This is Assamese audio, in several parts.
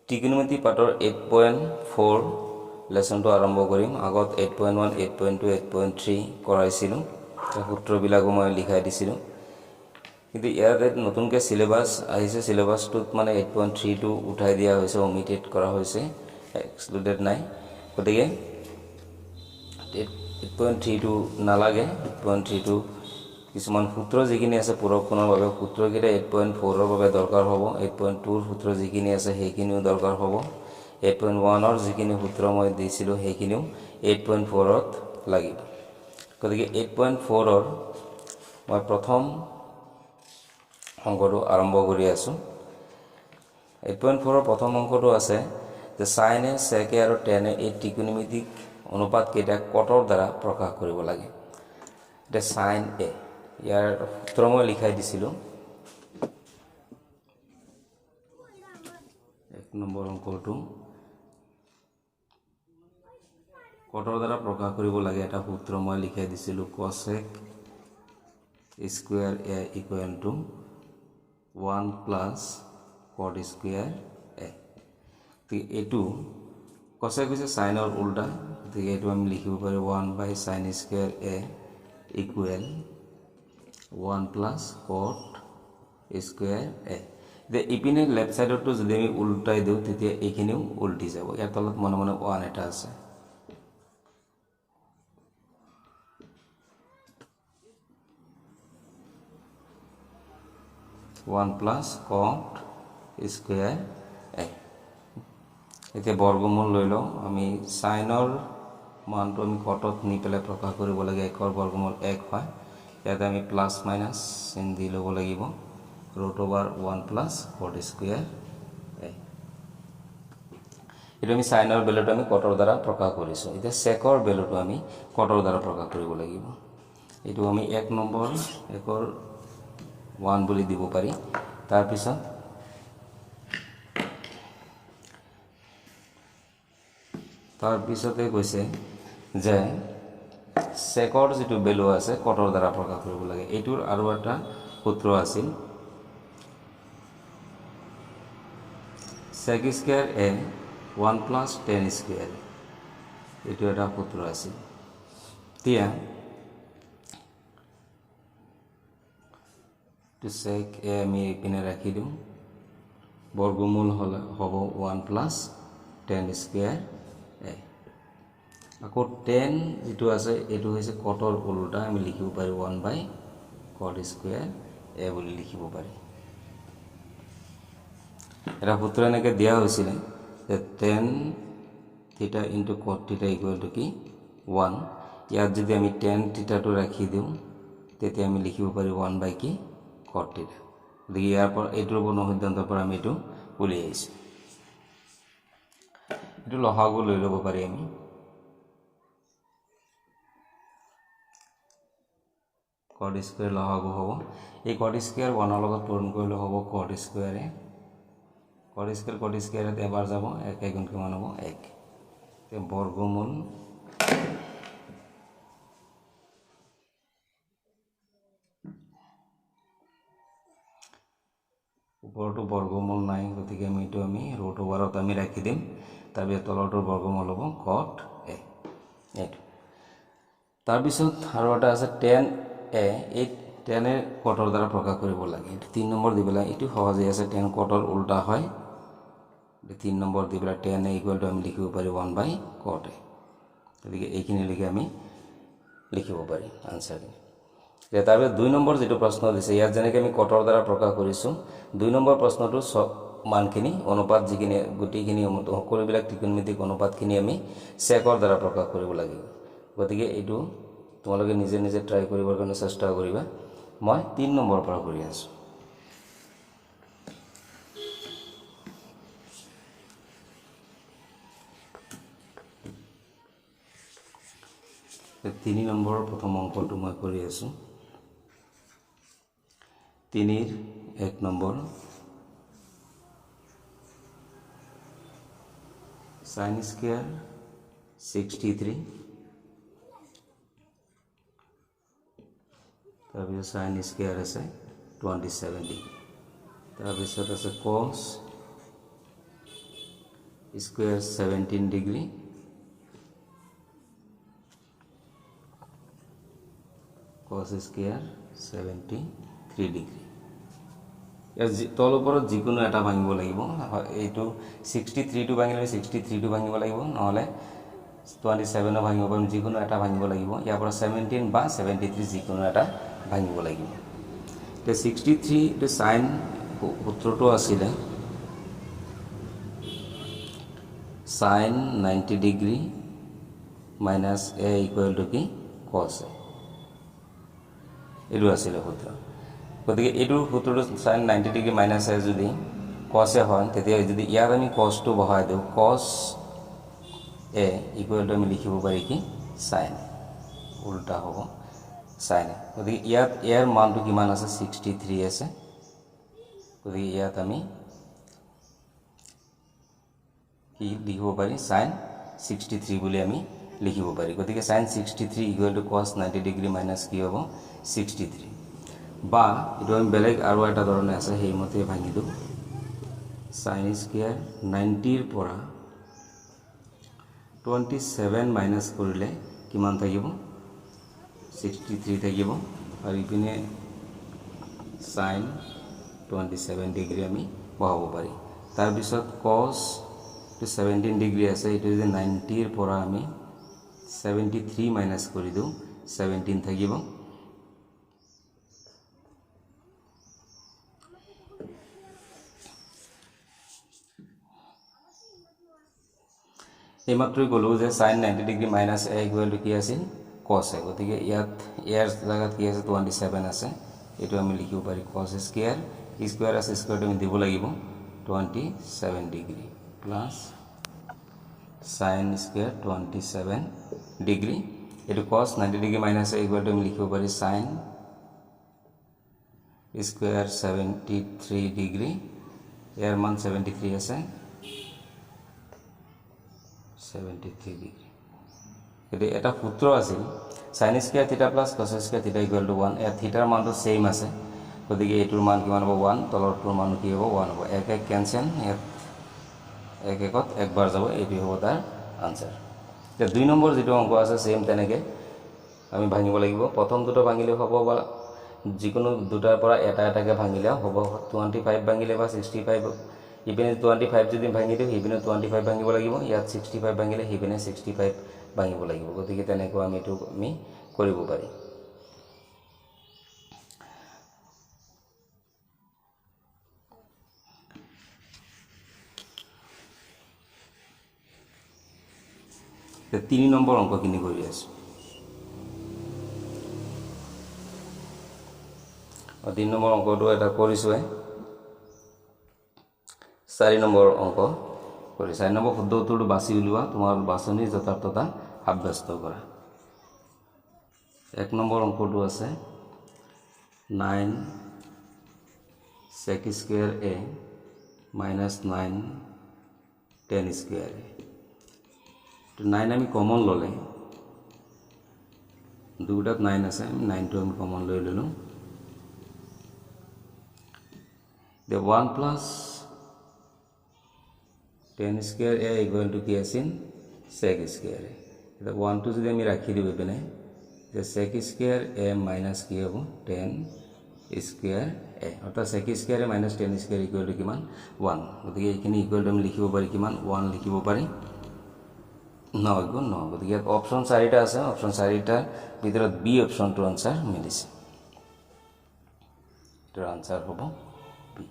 ত্ৰিকোণমিতি পাঠৰ 8.4 লেসনটো আৰম্ভ কৰিম। আগত 8.1 8.2 8.3 কৰাইছিলোঁ, সূত্ৰবিলাকো মই লিখাই দিছিলোঁ। কিন্তু ইয়াতে নতুনকৈ সিলেবাস আহিছে, সিলেবাসটোত মানে 8.3টো উঠাই দিয়া হৈছে, অমিটেড কৰা হৈছে, এক্সক্লুডেড নাই। গতিকে 8.3টো নালাগে। 8.3টো কিছুমান সূত্ৰ যিখিনি আছে পূৰককৰণৰ বাবে সূত্ৰকেইটা 8.4ৰ বাবে দৰকাৰ হ'ব। 8.2ৰ সূত্ৰ যিখিনি আছে সেইখিনিও দৰকাৰ হ'ব। 8.1ৰ যিখিনি সূত্ৰ মই দিছিলোঁ সেইখিনিও 8.4ত লাগিব। গতিকে 8.4ৰ মই প্ৰথম অংকটো আৰম্ভ কৰি আছোঁ। 8.4ৰ প্ৰথম অংকটো আছে যে সাইনে, সেকে আৰু টেনে এই ত্ৰিকোণমিতিক অনুপাতকেইটা কটৰ দ্বাৰা প্ৰকাশ কৰিব লাগে। এতিয়া সাইন এ, ইয়াৰ সূত্ৰ মই লিখাই দিছিলোঁ। 1 নম্বৰ অংকটো কটৰ দ্বাৰা প্ৰকাশ কৰিব লাগে, এটা সূত্ৰ মই লিখাই দিছিলোঁ। Cosec square A equal two 1 plus cot square এ। গতিকে এইটো কসেক হৈছে সাইনৰ উল্টা, গতিকে এইটো আমি লিখিব পাৰোঁ 1 by sine square A equal 1 plus cot square A. এতিয়া ইপিনে লেফ্ট সাইডতো যদি আমি উল্টাই দিওঁ তেতিয়া এইখিনিও উল্টি যাব। ইয়াৰ তলত মনে মনে 1 এটা আছে। One plus cot square A. এতিয়া বৰ্গমূল লৈ লওঁ। আমি সাইনৰ মানটো আমি কটত নি পেলাই প্ৰকাশ কৰিব লাগে। 1ৰ বৰ্গমূল 1 হয়। ইয়াতে আমি প্লাছ মাইনাছ চিন দি ল'ব লাগিব। √1 প্লাছ কট স্কুৱেৰ এ। এইটো আমি সাইনৰ ভেলুটো আমি কটৰ দ্বাৰা প্ৰকাশ কৰিছোঁ। এতিয়া সেকৰ ভেলুটো আমি কটৰ দ্বাৰা প্ৰকাশ কৰিব লাগিব। এইটো আমি 1 নম্বৰ 1ৰ 1 বুলি দিব পাৰি। তাৰপিছতে কৈছে যে সেকৰ যিটো ভেলু আছে কটৰ দ্বাৰা প্ৰকাশ কৰিব লাগে। এইটোৰ আৰু এটা সূত্ৰ আছিল, সেক স্কুৱেৰ এ 1 প্লাছ টেন স্কুৱেৰ। এইটো এটা সূত্ৰ আছিল। এতিয়া সেক এ আমি এইপিনে ৰাখি দিওঁ। বৰ্গমূল হ'লে হ'ব 1 প্লাছ টেন স্কুৱেৰ এ। আকৌ টেন যিটো আছে এইটো হৈছে কটৰ উল্টা, আমি লিখিব পাৰি 1 বাই কট স্কুৱেৰ এ বুলি লিখিব পাৰি। এটা সূত্ৰ এনেকৈ দিয়া হৈছিলে যে টেন থিটা ইনটু কট থিটা ইকুৱেল টু কি 1। ইয়াত যদি আমি টেন থিটাটো ৰাখি দিওঁ তেতিয়া আমি লিখিব পাৰি 1 বাই কি কট থিটা। গতিকে ইয়াৰ পৰা এইটোৰ বৰ্ণ সিদ্ধান্তৰ পৰা আমি এইটো উলিয়াইছোঁ। এইটো লসাগু লৈ ল'ব পাৰি আমি। কট স্কুৱেৰ লসাগু হ'ব। এই কট স্কুৱেৰ 1ৰ লগত পূৰণ কৰিলে হ'ব কট স্কুৱেৰ এ। কট স্কুৱেৰত এবাৰ যাব, 1 গুণ কিমান হ'ব 1। এতিয়া বৰ্গমূল ওপৰতো বৰ্গমূল নাই, গতিকে আমি এইটো আমি √1ত আমি ৰাখি দিম। তাৰপিছত তলৰটোৰ বৰ্গমূল হ'ব কট এ। এইটো তাৰপিছত আৰু এটা আছে টেন এ। এই টেনে কটৰ দ্বাৰা প্ৰকাশ কৰিব লাগে। এইটো 3 নম্বৰ দি পেলাই, এইটো সহজেই আছে, টেন কটৰ উল্টা হয়। 3 নম্বৰ দি পেলাই টেন এ ইকুৱেল টু আমি লিখিব পাৰি 1 বাই কট এ। গতিকে এইখিনিলৈকে আমি লিখিব পাৰি আনচাৰখিনি। এতিয়া তাৰপিছত 2 নম্বৰ যিটো প্ৰশ্ন দিছে, ইয়াত যেনেকৈ আমি কটৰ দ্বাৰা প্ৰকাশ কৰিছোঁ, 2 নম্বৰ প্ৰশ্নটো মানখিনি অনুপাত যিখিনি গোটেইখিনি সকলোবিলাক ত্ৰিকোণমিতিক অনুপাতখিনি আমি সেকৰ দ্বাৰা প্ৰকাশ কৰিব লাগিব। গতিকে এইটো তোমালোকে নিজে নিজে ট্ৰাই কৰিবৰ কাৰণে চেষ্টা কৰিবা। মই 3 নম্বৰৰ পৰা কৰি আছোঁ। তিনি নম্বৰৰ প্ৰথম অংকটো মই কৰি আছোঁ। 3ৰ 1 নম্বৰ সাইন স্কুৱেৰ 63, তাৰপিছত সাইন স্কুৱেৰ আছে 27 ডিগ্ৰী, তাৰপিছত আছে cos square 17 degree cos square 73 degree. ইয়াৰ তল ওপৰত যিকোনো এটা ভাঙিব লাগিব। এইটো 63টো ভাঙিলে 63টো ভাঙিব লাগিব, নহ'লে 27ও ভাঙিব পাৰিম, যিকোনো এটা ভাঙিব লাগিব। ইয়াৰ পৰা 17 বা 73 যিকোনো এটা ভাঙিব লাগিব। এতিয়া 63 এইটো সাইন সূত্ৰটো আছিলে sine 90 degree minus A equal to কি কছ এ, এইটো আছিলে সূত্ৰ। গতিকে এইটোৰ সূত্ৰটো সাইন 90 ডিগ্ৰী মাইনাছ এ যদি কছ এ হয়, তেতিয়া যদি ইয়াত আমি কছটো বহাই দিওঁ, কছ এ ইকুৱেল টু আমি লিখিব পাৰি কি সাইন, উল্টা হ'ব সাইন এ। গতিকে ইয়াত ইয়াৰ মানটো কিমান আছে 63 আছে। গতিকে ইয়াত আমি কি লিখিব পাৰি সাইন 63 বুলি আমি লিখিব পাৰি। গতিকে সাইন 63 ইকুৱেল টু কছ 90 ডিগ্ৰী মাইনাছ কি হ'ব 63। বা এইটো আমি বেলেগ আৰু এটা ধৰণে আছে, সেইমতে ভাঙি দিওঁ। সাইন স্কোয়াৰ 90ৰ পৰা 27 মাইনাছ কৰিলে কিমান থাকিব 63 থাকিব, আৰু ইপিনে সাইন 27 ডিগ্ৰী আমি বহাব পাৰি। তাৰপিছত কছ 17 ডিগ্ৰী আছে, এইটো যদি 90ৰ পৰা আমি 73 মাইনাছ কৰি দিওঁ 17 থাকিব। এইমাত্ৰই ক'লোঁ যে sine 90 degree minus A equal to কি আছিল কছ এ। গতিকে ইয়াত ইয়াৰ জেগাত কি আছে 27 আছে, এইটো আমি লিখিব পাৰি কছ স্কোয়াৰ, স্কোয়াৰ আছে স্কোয়াৰটো আমি দিব লাগিব 27 degree plus sine square 27 degree. এইটো cos 90 degree minus A equal to আমি লিখিব পাৰি সাইন স্কোয়াৰ 73 ডিগ্ৰী, ইয়াৰ মান 73 আছে 73 ডিগ্ৰী। গতিকে এটা সূত্ৰ আছিল সাইন স্কোয়াৰ থিটা প্লাছ কছ স্কোয়াৰ থিটা ইকুৱেল টু 1। ইয়াত থিটাৰ মানটো সেম আছে, গতিকে এইটোৰ মান কিমান হ'ব 1, তলৰটোৰ মান কি হ'ব 1 হ'ব। এক এক কেনচেল, ইয়াত এক একত একবাৰ যাব, এইটোৱে হ'ব তাৰ আনচাৰ। এতিয়া 2 নম্বৰ যিটো অংক আছে সেম তেনেকৈ আমি ভাঙিব লাগিব। প্ৰথম দুটা ভাঙিলেও হ'ব, বা যিকোনো দুটাৰ পৰা এটা এটাকৈ ভাঙিলেও হ'ব। 25 ভাঙিলে বা 65, ইপিনে 25 যদি ভাঙি দিওঁ সিপিনে 25 ভাঙিব লাগিব, ইয়াত 65 ভাঙিলে সিপিনে 65 ভাঙিব লাগিব। গতিকে তেনেকৈ আমি এইটো আমি কৰিব পাৰি। এতিয়া 3 নম্বৰ অংকখিনি কৰি আছোঁ। 3 নম্বৰ অংকটো এটা কৰিছোঁৱে। 4 নম্বৰ অংক কৰি 4 নম্বৰ শুদ্ধ উত্তৰটো বাছি উলিওৱা, তোমাৰ বাছনিৰ যথাৰ্থতা সাব্যস্ত কৰা। 1 নম্বৰ অংকটো আছে 9 sec স্কোয়াৰ এ মাইনাছ 9 tan স্কোয়াৰ এ। 9 আমি কমন ল'লে, দুটাত 9 আছে, 9টো আমি কমন লৈ ল'লোঁ। 1 plus tan square A equal to কি আছিল sec স্কোয়াৰ এ। এতিয়া 1টো যদি আমি ৰাখি দিওঁ এইপিনে, যে sec স্কোয়াৰ এ মাইনাছ কি হ'ব tan স্কোয়াৰ এ, অৰ্থাৎ sec square A minus tan square equal to কিমান 1। গতিকে এইখিনি ইকুৱেল টু আমি লিখিব পাৰি কিমান 1 লিখিব পাৰি, 9 গুণ 9। গতিকে ইয়াত অপশ্যন 4টা আছে, অপশ্যন 4টাৰ ভিতৰত বি অপশ্যনটোৰ আনচাৰ মিলিছে। এইটোৰ আনচাৰ হ'ব বি।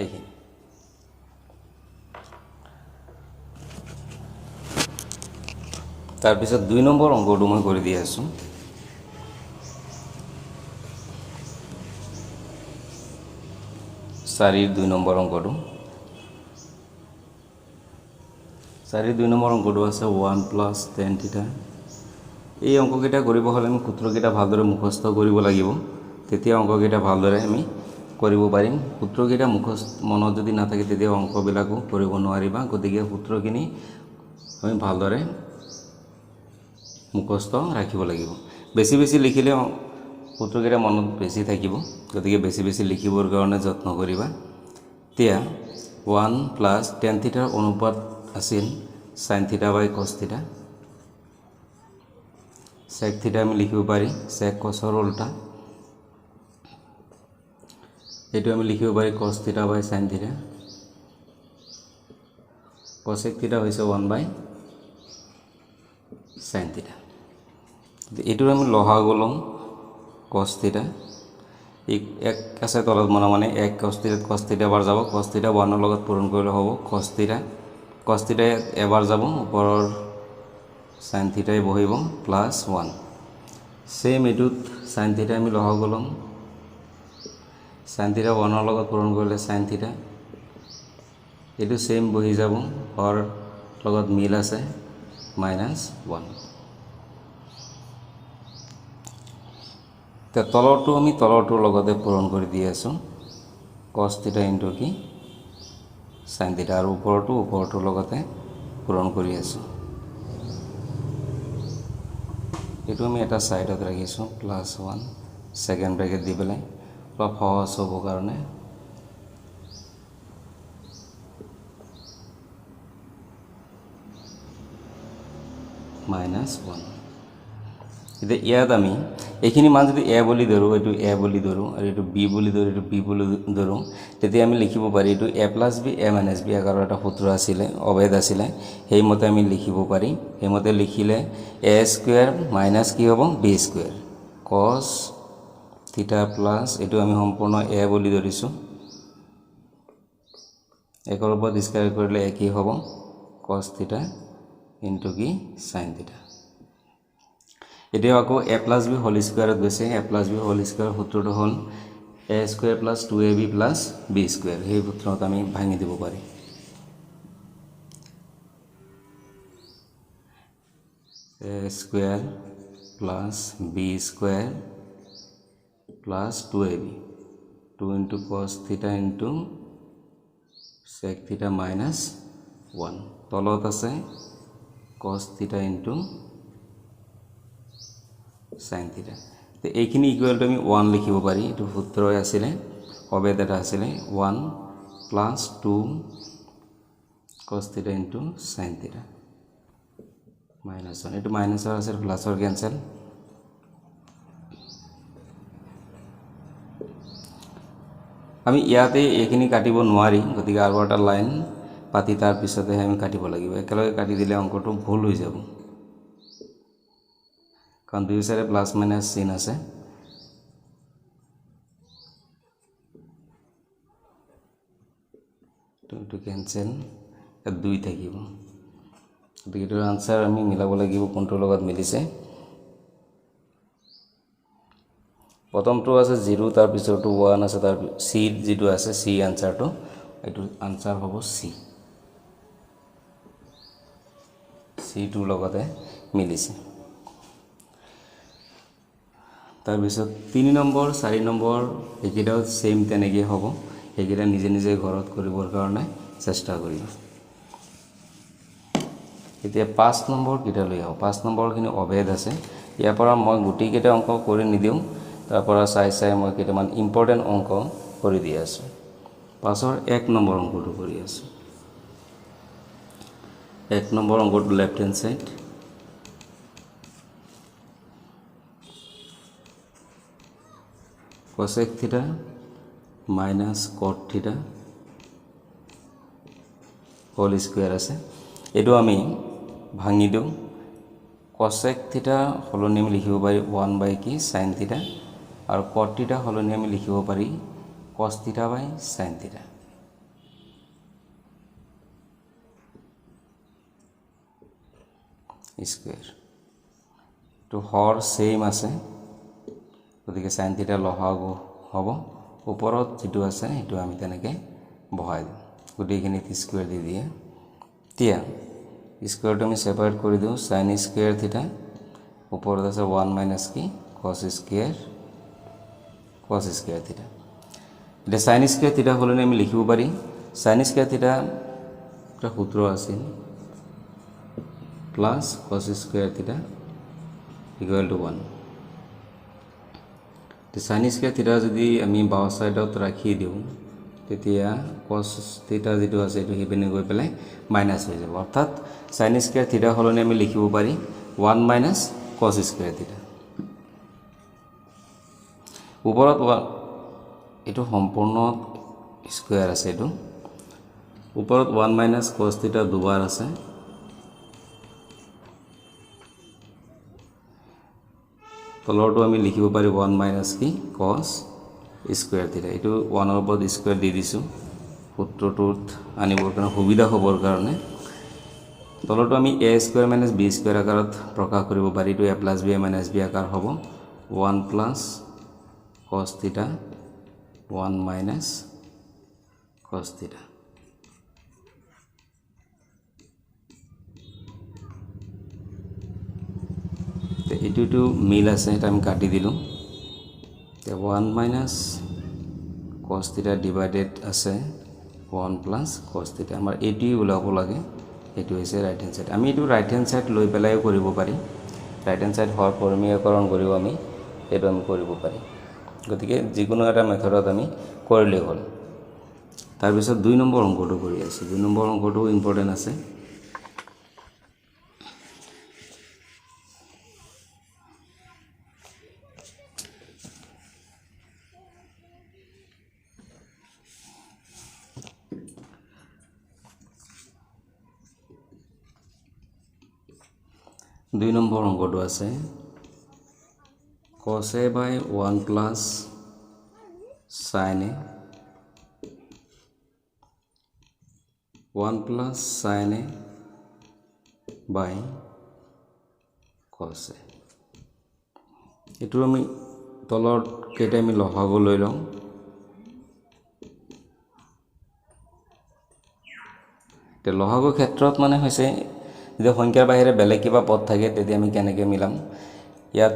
এইখিনি তাৰপিছত 2 নম্বৰ অংকটো মই কৰি দি আছোঁ। 4ৰ 2 নম্বৰ অংকটো। 4ৰ 2 নম্বৰ অংকটো আছে 1 প্লাছ tan থিটা। এই অংককেইটা কৰিব হ'লে আমি সূত্ৰকেইটা ভালদৰে মুখস্থ কৰিব লাগিব, তেতিয়া অংককেইটা ভালদৰে আমি কৰিব পাৰিম। সূত্ৰকেইটা মনত যদি নাথাকে তেতিয়া অংকবিলাকো কৰিব নোৱাৰিবা। গতিকে সূত্ৰখিনি আমি ভালদৰে মুখস্থ ৰাখিব লাগিব। বেছি বেছি লিখিলে সূত্ৰকেইটা মনত বেছি থাকিব, গতিকে বেছি বেছি লিখিবৰ কাৰণে যত্ন কৰিবা। এতিয়া 1 প্লাছ tan থিটাৰ অনুপাত আছিল sin থিটা বাই cos থিটা sec থিটা আমি লিখিব পাৰি sec cosৰ উল্টা এটো আমি লিখিব পাৰি cos থিটা বাই sin থিটা cosec থিটা হৈছে 1 বাই sin থিটা এটো আমি লহাগু লম cos থিটা এক আছে তলত মানে এক cos থিটা বাৰ যাব cos থিটা 1 ৰ লগত পূৰণ কৰিলে হ'ব cos থিটা এবাৰ যাব ওপৰৰ sin থিটাই বহিব প্লাস 1 সেম এটুত sin থিটা আমি লহাগু লম sin থিটা 1 ৰ লগত পূৰণ কৰিলে sin থিটা এটো সেম বহি যাব হৰ লগত মিল আছে -1 তে তলৰটো আমি তলৰটোৰ লগতে পূৰণ কৰি দি আছো cos থিটা ইনটু কি sin থিটা আৰু ওপৰটোৰ লগতে পূৰণ কৰি আছো এটো আমি এটা সাইডত ৰাখিছো +1 সেকেন্ড ব্ৰ্যাকেট দি পেলাই অলপ সহজ হ'ব কাৰণে -1 ইতে ইয়াত আমি এইখিনি মান যদি a বুলি ধৰো এটো a বুলি ধৰো আৰু এটো b বুলি ধৰো এটো b বুলি ধৰো তেতিয়া আমি লিখিব পাৰি এটো a + b a - b আকাৰৰ এটা সূত্ৰ আছিল অভেদ আছিল সেই মতে আমি লিখিব পাৰি এই মতে লিখিলে a স্কয়াৰ মাইনাস কি হ'ব b স্কয়াৰ cos থিটা প্লাস এটো আমি সম্পূৰ্ণ a বুলি ধৰিছো একৰ ওপৰত স্কয়াৰ কৰিলে a কি হ'ব cos থিটা ইনটু কি sin থিটা এতিয়া আকৌ a + b হোল স্কয়াৰত গৈছে a + b হোল স্কয়াৰ সূত্ৰটো হ'ল a square + 2ab + b square এই সূত্ৰত আমি ভাঙি দিব পাৰি a square + b square + 2ab 2 into cos theta into sec theta minus 1 তলত আছে cos theta into sin theta তে এইখিনি ইকুয়াল টু আমি 1 লিখিব পাৰি এটো সূত্ৰই আছিল অবেদ এটা আছিল 1 + 2 cos theta into sin theta -1 এটো মাইনাসৰ আছে প্লাসৰ ক্যান্সেল আমি ইয়াতে এইখিনি কাটিব নোৱাৰি গতিকে আৰু এটা লাইন পাতি তাৰ পিছতে আমি কাটিব লাগিব একেলগে কাটি দিলে অংকটো ভুল হৈ যাব কাৰণ দুই চাইডে প্লাস মাইনাস চিন আছে তো ক্যান্সেল এ 2 থাকিব গতিকে এৰ আনসাৰ আমি মিলাব লাগিব কোনটোৰ লগত মিলিছে প্ৰথমটো আছে 0 তাৰ পিছৰটো 1 আছে তাৰ সি যেটো আছে সি আনসাৰটো এটো আনসাৰ হ'ব সি সি2 লগতে মিলিছে তাৰ পিছত 3 নম্বৰ 4 নম্বৰ একেটাও সেম তেনেকৈ হ'ব একেটা নিজে নিজে ঘৰত কৰিবৰ কাৰণে চেষ্টা কৰিম এতিয়া 5 নম্বৰ কিটা লৈ আও 5 নম্বৰখিনি অভেদ আছে ইয়াৰ পৰা মই গুটি কেটা অংক কৰি নিদিও তাৰ পৰা চাই মই কেটামান ইম্পৰ্টেন্ট অংক কৰি দি আছো 5ৰ 1 নম্বৰ অংকটো কৰি আছো 1 নম্বৰ অংকটো left hand side cosec theta minus cot theta whole square আছে এটো আমি ভাঙি দিও cosec theta হলনি আমি লিখিব পাৰি 1 বাই কি sin theta আৰু cot theta হলনি আমি লিখিব পাৰি cos theta বাই sin theta স্কয়াৰ তো হৰ সেম আছে গতিকে sin theta লহাগু হ'ব ওপৰত যেটো আছে এটো আমি তেনেকৈ বহাই দিম গতিকেখিনি স্কয়াৰ দি দিয়ে তিয়া স্কয়াৰটো আমি সেপাৰেট কৰি দিও sin স্কয়াৰ থিটা ওপৰত আছে 1 মাইনাস কি cos স্কয়াৰ থিটা এটা sin স্কয়াৰ থিটা হলনি আমি লিখিব পাৰি sin স্কয়াৰ থিটা এটা সূত্ৰ আছিল প্লাস cos স্কয়াৰ থিটা ইকুয়াল টু 1 তো sin স্কয়াৰ থিটা যদি আমি বাও সাইডত ৰাখি দিও তেতিয়া cos থিটা যেটো আছে এটো হিপিনে গৈ পেলাই মাইনাস হৈ যাব অৰ্থাৎ sin স্কয়াৰ থিটা হলনে আমি লিখিব পাৰি 1 মাইনাস cos স্কয়াৰ থিটা ওপৰত এটো সম্পূৰ্ণ স্কয়াৰ আছে এটো ওপৰত 1 মাইনাস cos থিটা দুবাৰ আছে তলৰটো আমি লিখিব পাৰি 1 মাইনাস কি cos স্কয়াৰ থিটা এটো 1 ৰ ওপৰত স্কয়াৰ দি দিছো সূত্ৰটোত আনিবৰ কাৰণে সুবিধা হ'বৰ কাৰণে তলৰটো আমি a square minus b square আকাৰত প্ৰকাশ কৰিব পাৰি এটো a plus b minus b আকাৰ হ'ব 1 প্লাস cos থিটা 1 মাইনাস cos থিটা তে এটো মিল আছে এটা আমি কাটি দিলো তে 1 মাইনাস cos থিটা ডিভাইডেড আছে 1 প্লাস cos থিটা আমাৰ এটি ওলাব লাগে এটো হৈছে ৰাইট হ্যান্ড সাইড আমি এটো ৰাইট হ্যান্ড সাইড লৈ পেলাই কৰিব পাৰি ৰাইট হ্যান্ড সাইড হৰ পৰমীয়কৰণ কৰিব আমি এটো আমি কৰিব পাৰি গতিকে যিকোনো এটা মেথডত আমি কৰিলে হ'ল তাৰ পিছত 2 নম্বৰ অংকটো কৰি আছে 2 নম্বৰ অংকটো ইম্পৰ্টেন্ট আছে দুই নম্বৰ অংকটো আছে cos a by 1 plus sin a 1 plus sin a by cos a এটো আমি তলৰ কেইটা আমি লহাব লৈ লওঁ তে লহাব ক্ষেত্ৰত মানে হৈছে যে সংখ্যাৰ বাহিৰে বেলেগ কিবা পদ থাকে তেতিয়া আমি কেনেকৈ মিলাম ইয়াত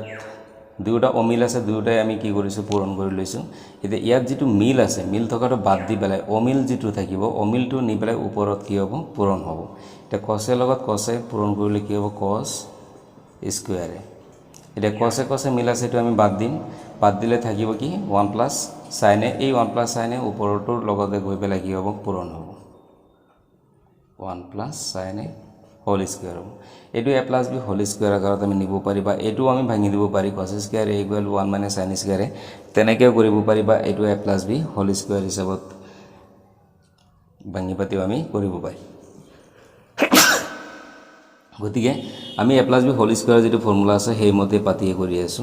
দুটা অমিল আছে দুটাই আমি কি কৰিছো পূৰণ কৰি লৈছো এতিয়া ইয়াত যেটো মিল আছে মিল থকাটো বাদ দি পেলাই অমিল যেটো থাকিব অমিলটো নি পেলাই ওপৰত কি হ'ব পূৰণ হ'ব এটা cos এ লগত cos এ পূৰণ কৰিলে কি হ'ব cos স্কয়াৰ এতিয়া cos এ মিল আছে এটো আমি বাদ দিম বাদ দিলে থাকিব কি 1 প্লাস sin এ এই 1 প্লাস sin এ ওপৰটোৰ লগতে গৈ পেলাই কি হ'ব পূৰণ হ'ব 1 plus sin A whole square এটো a plus b whole square আকাৰত আমি নিব পাৰিবা এটো আমি ভাঙি দিব পাৰি cos square a equal 1 minus sin square তেনেকৈ কৰিব পাৰিবা এটো a plus b whole square হিচাপত ভাঙি পাতিও আমি কৰিব পাৰি গতিকে আমি a plus b whole square যেটো ফৰ্মুলা আছে সেই মতে পাতিয়ে কৰি আছো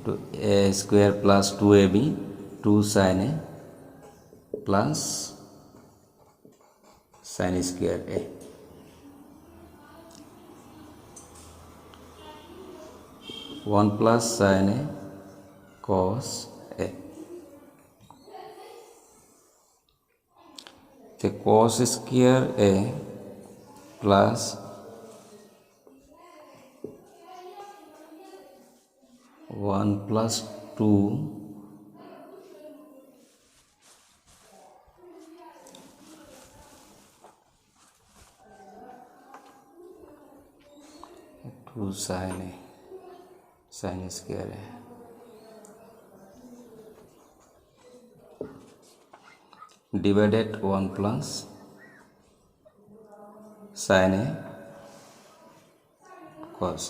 তো a square plus 2ab 2 sin a প্লাস sin square a 1 plus sin a cos a the cos square a plus 1 plus 2 sin a sin square है divided 1 plus sin a cos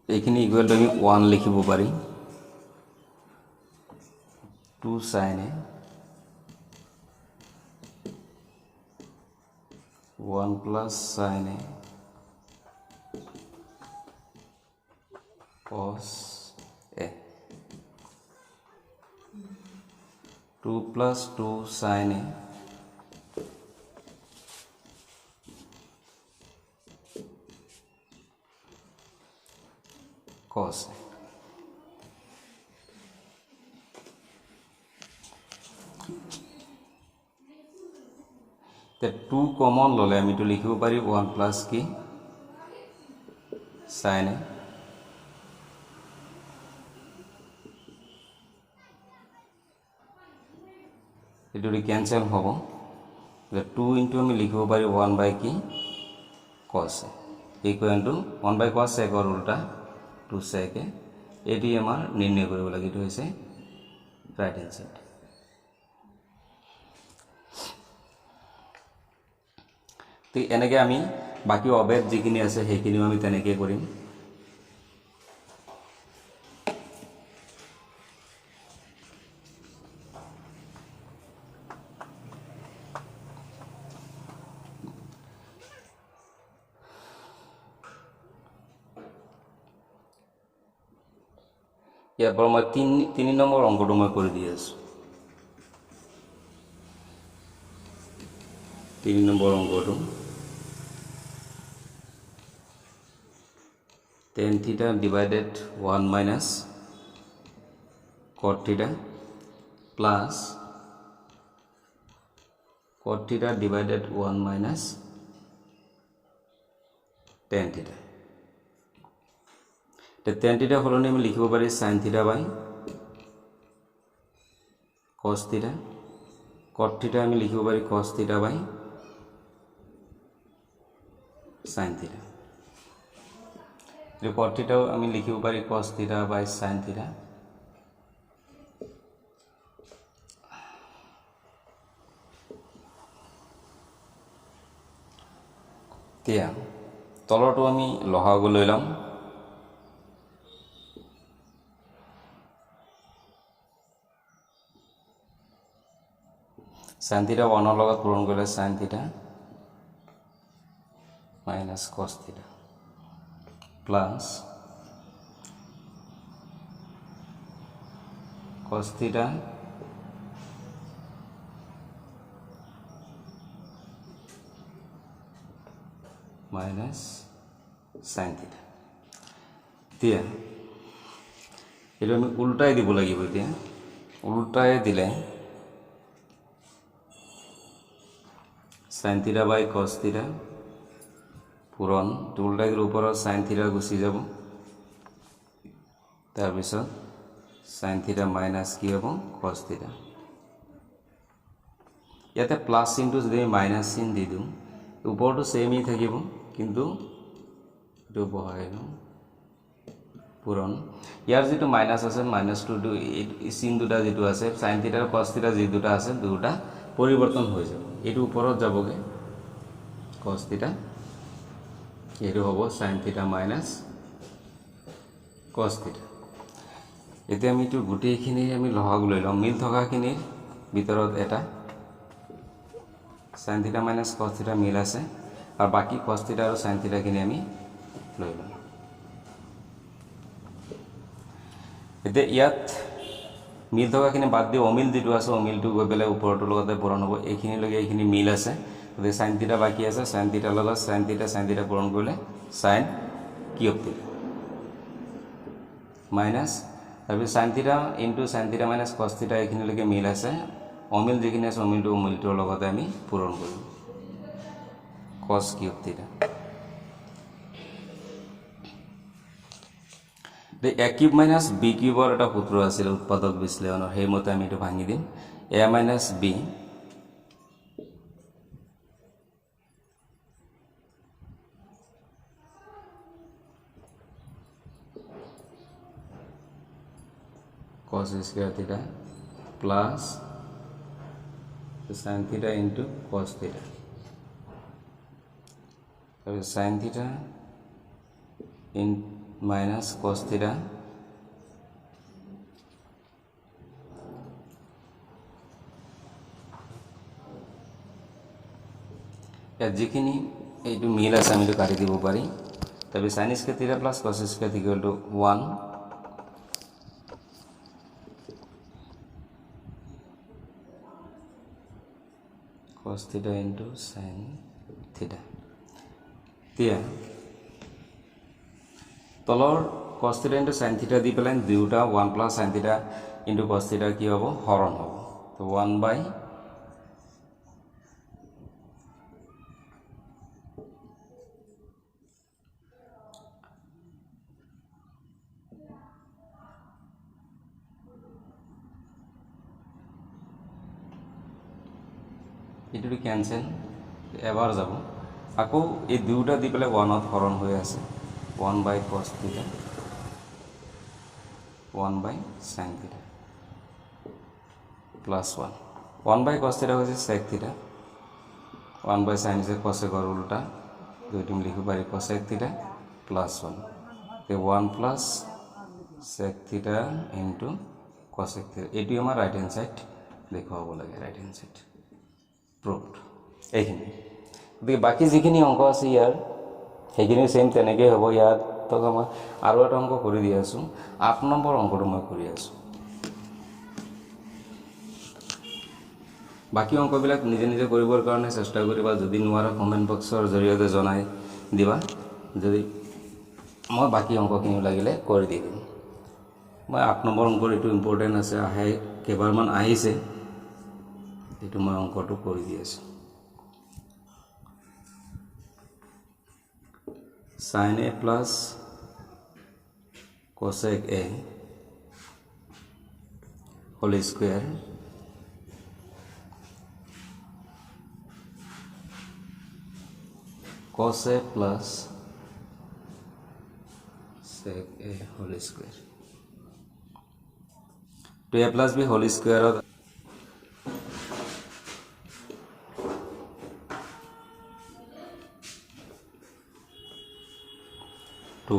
এইখিনি ইকুয়াল টু আমি 1 লিখিব পাৰি 2 sin a 1 plus sin a cos a 2 plus 2 sin a cos a the 2 common ললে আমি তো লিখিব পারি 1 plus কি sin a এটো ক্যান্সেল হ'ব the 2 into আমি লিখিব পারি 1 by কি cos a equal to 1 by cos sec or ulta 2 sec a এটি আমাৰ নিৰ্ণয় কৰিব লাগে এটো হৈছে রাইট হ্যান্ড সাইড তো এনেকৈ আমি বাকি অবেদ যিখিনি আছে সেইখিনিও আমি তেনেকৈ কৰিম ইয়াৰ পৰা মই 3 নম্বৰ অংকটো মই কৰি দি আছো 3 নম্বৰ অংকটো tan theta divided 1 minus cot theta plus cot theta divided 1 minus tan theta तो tan theta হলনে আমি লিখিব পাৰি sin theta by cos theta cot theta আমি লিখিব পাৰি cos theta by sin theta जो cot theta আমি লিখিব পাৰি cos theta by sin theta তিয়া তলৰটো আমি লহাগ লৈ লম sin theta 1 ৰ লগত পূৰণ কৰিলে sin theta minus cos theta plus cos theta minus sin theta এতিয়া এটো আমি উল্টাই দিব লাগিব এতিয়া উল্টাই দিলে sin theta by cos theta পূৰণ উল্টাইৰ ওপৰত sin theta গুচি যাব তাৰ পিছত sin theta minus কি হ'ব cos theta ইয়াতে প্লাস চিনটো যদি মাইনাস চিন দি দিওঁ ওপৰটো সেমই থাকিব কিন্তু এটো বহাই লওঁ পূৰণ ইয়াৰ যেটো মাইনাস আছে মাইনাস টু চিন দুটা যেটো আছে sin theta আৰু cos theta যে দুটা আছে দুটা পৰিৱৰ্তন হৈ যাব এটো ওপৰত যাবগে cos theta এটো হ'ব sin theta minus cos theta এতে আমি তো গুটেইখিনি আমি লহাগ লৈ লম মিল থকাখিনিৰ ভিতৰত এটা sin theta minus cos theta মিল আছে আৰু বাকি cos theta আৰু sin theta খিনি আমি লৈ লম এতে ইয়াত মিল থকাখিনি বাদ দি অমিল যেটো আছে অমিলটো গৈ পেলাই ওপৰটো লগতে পূৰণ হ'ব এইখিনি লগে এইখিনি মিল আছে গতে sin theta বাকি আছে sin theta লগত sin theta পূৰণ কৰিলে sin কিউব theta মাইনাস আৰু sin theta into sin theta minus cos theta এইখিনি লগে মিল আছে অমিল যিখিনি আছে অমিলটোৰ লগতে আমি পূৰণ কৰিম cos cube theta the a cube minus b cube এটা সূত্র আছিল উৎপাদক বিশ্লেষণৰ সেই মতে আমি এটো ভাঙি দিম a minus b cos square theta plus sin theta into cos theta so sin theta in minus cos theta যিখিনি এইটো মিল আছে আমি কাটি দিব পাৰি তবে sin square theta plus cos square equal to 1 cos theta into sin theta তিয়া তলৰ cos theta into sin theta দি পেলাই দুটা 1 plus sin theta into cos theta কি হ'ব হৰণ হ'ব তো 1 by এটো ক্যান্সেল এবাৰ যাব আকৌ এই দুটা দি পেলাই 1ত হৰণ হৈ আছে 1/cos θ 1/sin θ প্লাছ 1/cos θ হৈছে sec θ 1/sin হৈছে cosecৰ উল্টা দুইটো মিলি লিখিব পাৰি cosec θ প্লাছ 1 তে 1 প্লাছ sec θ ইনটু cosec θ এইটো আমাৰ ৰাইট হেণ্ড সাইড দেখুৱাব লাগে ৰাইট হেণ্ড সাইড প্ৰুভড এইখিনি গতিকে বাকি যিখিনি অংক আছে ইয়াৰ সেইখিনি সেম তেনেকৈ হ'ব ইয়াত তো মই আৰু এটা অংক কৰি দি আছো 8 নম্বৰ অংকটো মই কৰি আছো বাকি অংকবিলাক নিজে নিজে কৰিবৰ কাৰণে চেষ্টা কৰিবা যদি নোৱাৰা কমেন্ট বক্সৰ জৰিয়তে জনাই দিবা যদি মই বাকি অংকখিনি লাগিলে কৰি দি দিম মই 8 নম্বৰ অংকৰ এইটো ইম্পৰ্টেন্ট আছে আহে কেইবাৰমান আহিছে এইটো মই অংকটো কৰি দি আছো sin a plus cosec a whole square cos a plus sec a whole square to a plus b whole square of 2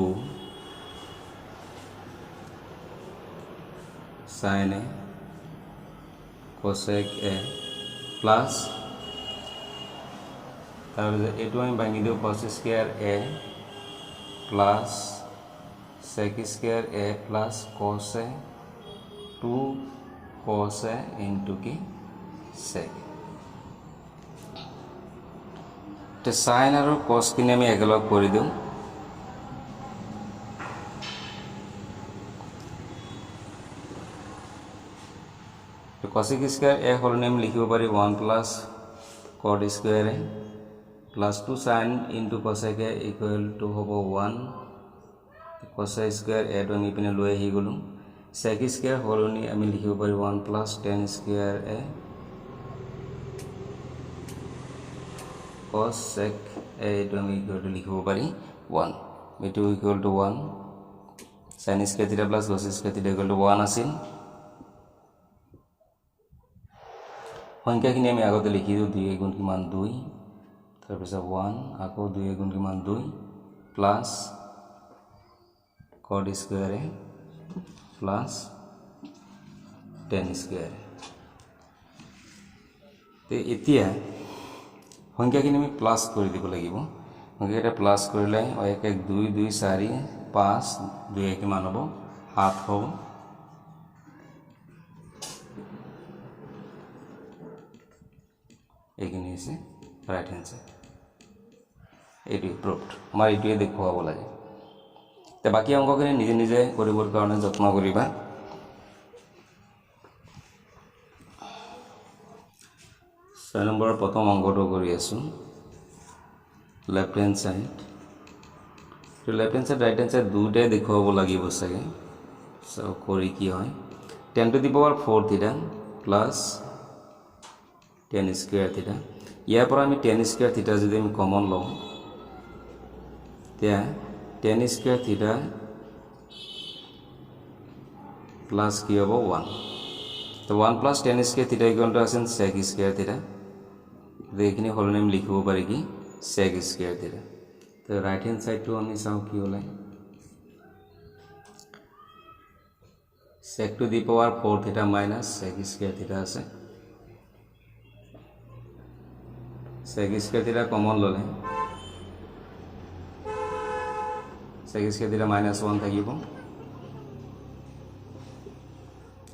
sin a cosec a plus তাৰপিছত এইটো আমি ভাঙি দিওঁ cos square a plus sec square a plus cos a 2 cos a into কি sec তে sin আৰু cos কিনে আমি একেলগ কৰি দিওঁ cosec square a hall name লিখিব পাৰি 1 plus cot square a plus 2 sin into cosec a equal to hobo 1 cosec square a to আমি পিনে লৈ আহি গলো sec square হলনি আমি লিখিব পাৰি 1 plus tan square a cos sec a to আমি লিখিব পাৰি 1 এটো equal to 1 sin square theta plus cos square theta equal to 1 আছিল সংখ্যাখিনি আমি আগতে লিখি দিও 2 গুণ কিমান 2 তাৰপিছত 1 আকৌ 2 গুণ কিমান 2 plus cot square a plus tan square তে এতিয়া সংখ্যাখিনি আমি প্লাস কৰি দিব লাগিব সংখ্যাটা প্লাস কৰিলে 1 1 2 2 4 5 2 কিমান হ'ব 7 হ'ব এইখিনি আছে রাইট হ্যান্ড সাইড এটি প্রুভড আমার এইটোৱে দেখুৱাব লাগে তে বাকি অংকখিনি নিজে নিজে কৰিবৰ কাৰণে যত্ন কৰিবা 6 নম্বৰৰ প্ৰথম অংকটো কৰি আছো লেফট হ্যান্ড সাইড তো left hand side right hand side দুটাই দেখুৱাব লাগিব সকে সো কৰি কি হয় 10 to the power 4 থিটা প্লাস tan square theta ইয়াৰ পৰা আমি tan square theta যদি আমি কমন লওঁ তে tan square theta plus কি হ'ব 1 তো 1 plus tan square theta equal to আছে sec square theta এইখিনি হল নেম লিখিব পাৰি কি sec square theta তো রাইট হ্যান্ড সাইডটো আমি চাও কি হলে sec to the power 4 theta minus sec square theta আছে sec square theta common ললে sec square theta minus 1 থাকিব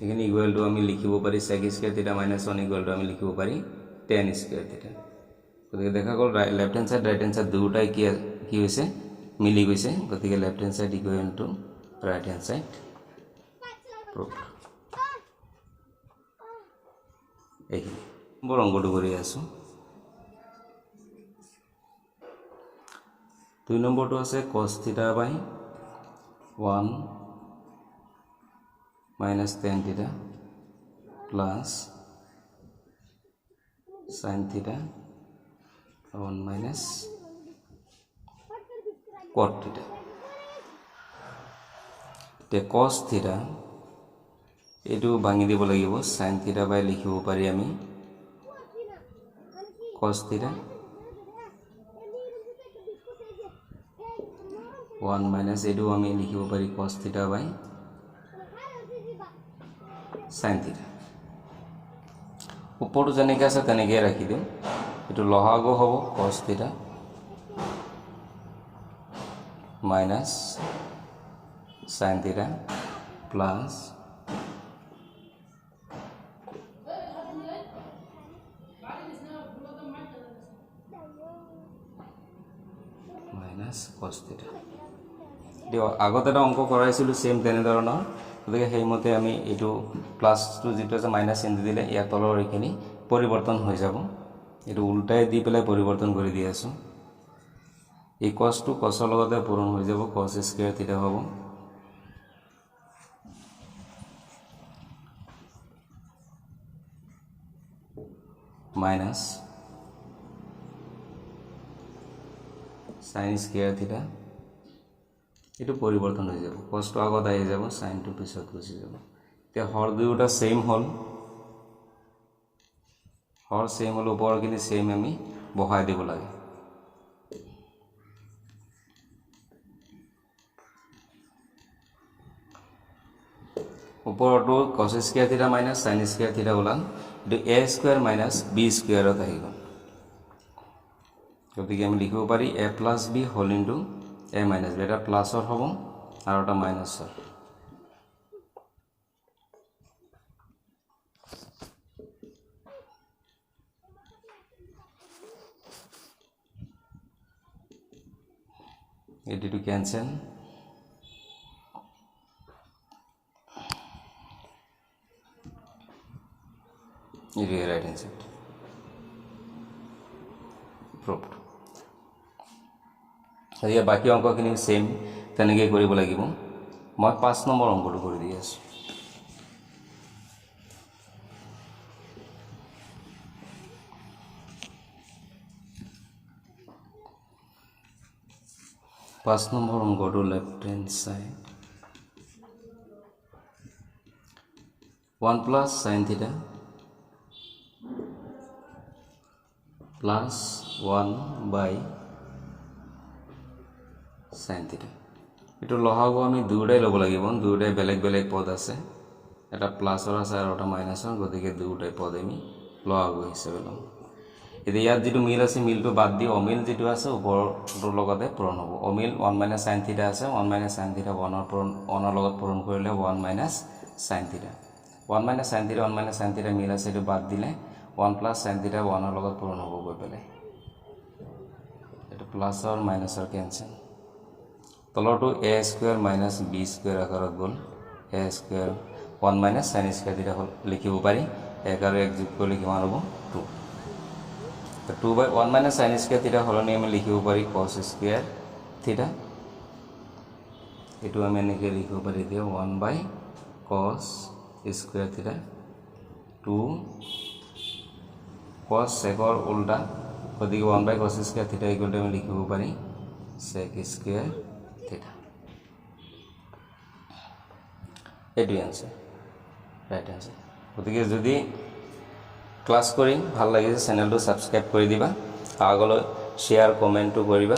এখানে ইকুয়াল টু আমি লিখিব পারি sec square theta minus 1 equal to আমি লিখিব পারি tan square theta গতিকে দেখা গল left hand side right hand side দুটাই কি হৈছে মিলি গৈছে গতিকে left hand side equal to right hand side proved এই নম্বর অঙ্কটো কৰি আছো 2 নম্বৰটো আছে cos theta by 1 minus tan theta plus sin theta 1 minus cot theta তে cos theta এটু ভাঙি দিব লাগিব sin theta বাই লিখিব পাৰি আমি cos theta 1 minus এটু আমি লিখিব পাৰি cos theta বাই sin theta উপৰটো যেনেকৈ আছে তেনেকৈ ৰাখি দিম এটু লহাগু হ'ব cos theta minus sin theta plus cos theta দিও আগতে এটা অঙ্ক কৰাইছিলো সেম তেনে ধৰণৰ গতিকে সেইমতে আমি এটো প্লাস টু যেটো আছে মাইনাস চিন দি দিলে ইয়াৰ তলৰ এখিনি পৰিৱৰ্তন হৈ যাব এটো উল্টাই দি পেলাই পৰিৱৰ্তন কৰি দি আছো এই cos টো cos ৰ লগতে পূৰণ হৈ যাব cos স্কয়াৰ থিটা হ'ব minus sin স্কয়াৰ থিটা এটো পৰিৱৰ্তন হৈ যাব cos টো আগত আহি যাব sin টো পিছত গুচি যাব তে হৰ দুইটা সেম হল হৰ সেম হল ওপৰ কিনি সেম আমি বহাই দিব লাগে ওপৰটো cos স্কয়াৰ থিটা minus sin স্কয়াৰ থিটা ওলাল এটো a স্কয়াৰ minus b স্কয়াৰত আহি গল গতিকে আমি লিখিব পাৰি a plus b whole into a minus b এটা প্লাসৰ হ'ব আৰু এটা মাইনাসৰ এটি two cancel it is right answer proved এতিয়া বাকি অঙ্কখিনি সেম তেনেকৈ কৰিব লাগিব মই 5 নম্বৰ অঙ্কটো কৰি দি আছো पाँच नम्बर अंकটো left hand side 1 plus sin theta plus 1 by sin theta এটো লহাগু আমি দুটাই লব লাগিব দুটাই বেলেগ বেলেগ পদ আছে এটা প্লাসৰ আছে আৰু এটা মাইনাসৰ গতিকে দুটাই পদ আমি লহাগু হিচাপে লম এতিয়া ইয়াত যেটো মিল আছে মিলটো বাদ দি অমিল যেটো আছে ওপৰৰ লগতে পূৰণ হ'ব অমিল 1 minus sin theta আছে 1 minus sin theta 1 ৰ পূৰণ 1 ৰ লগত পূৰণ কৰিলে 1 minus sin theta 1 minus sin theta 1 minus sin theta মিল আছে এটো বাদ দিলে 1 plus sin theta 1 ৰ লগত পূৰণ হ'ব গৈ পেলাই এটো প্লাস আৰু মাইনাসৰ কেনসেল তলৰটো a square minus b square আকাৰত গল a square 1 minus sin square theta লিখিব পাৰি 1 আৰু 1 যোগ কৰিলে কিমান হ'ব 2 2 by 1 minus sin স্কয়াৰ থিটা হলনি আমি লিখিব পাৰি cos স্কয়াৰ থিটা এটো আমি এনেকৈ লিখিব পাৰি দিও 1 by cos স্কয়াৰ থিটা 2 cos সেকৰ উল্টা গতিকে 1 by cos স্কয়াৰ থিটা ইকুৱেল টু আমি লিখিব পাৰি sec স্কয়াৰ থিটা এটো आंसर ৰাইট आंसर গতিকে যদি ক্লাস কৰি ভাল লাগিছে চেনেলটো সাবস্ক্ৰাইব কৰি দিবা আগলৈ শেয়াৰ কমেন্টও কৰিবা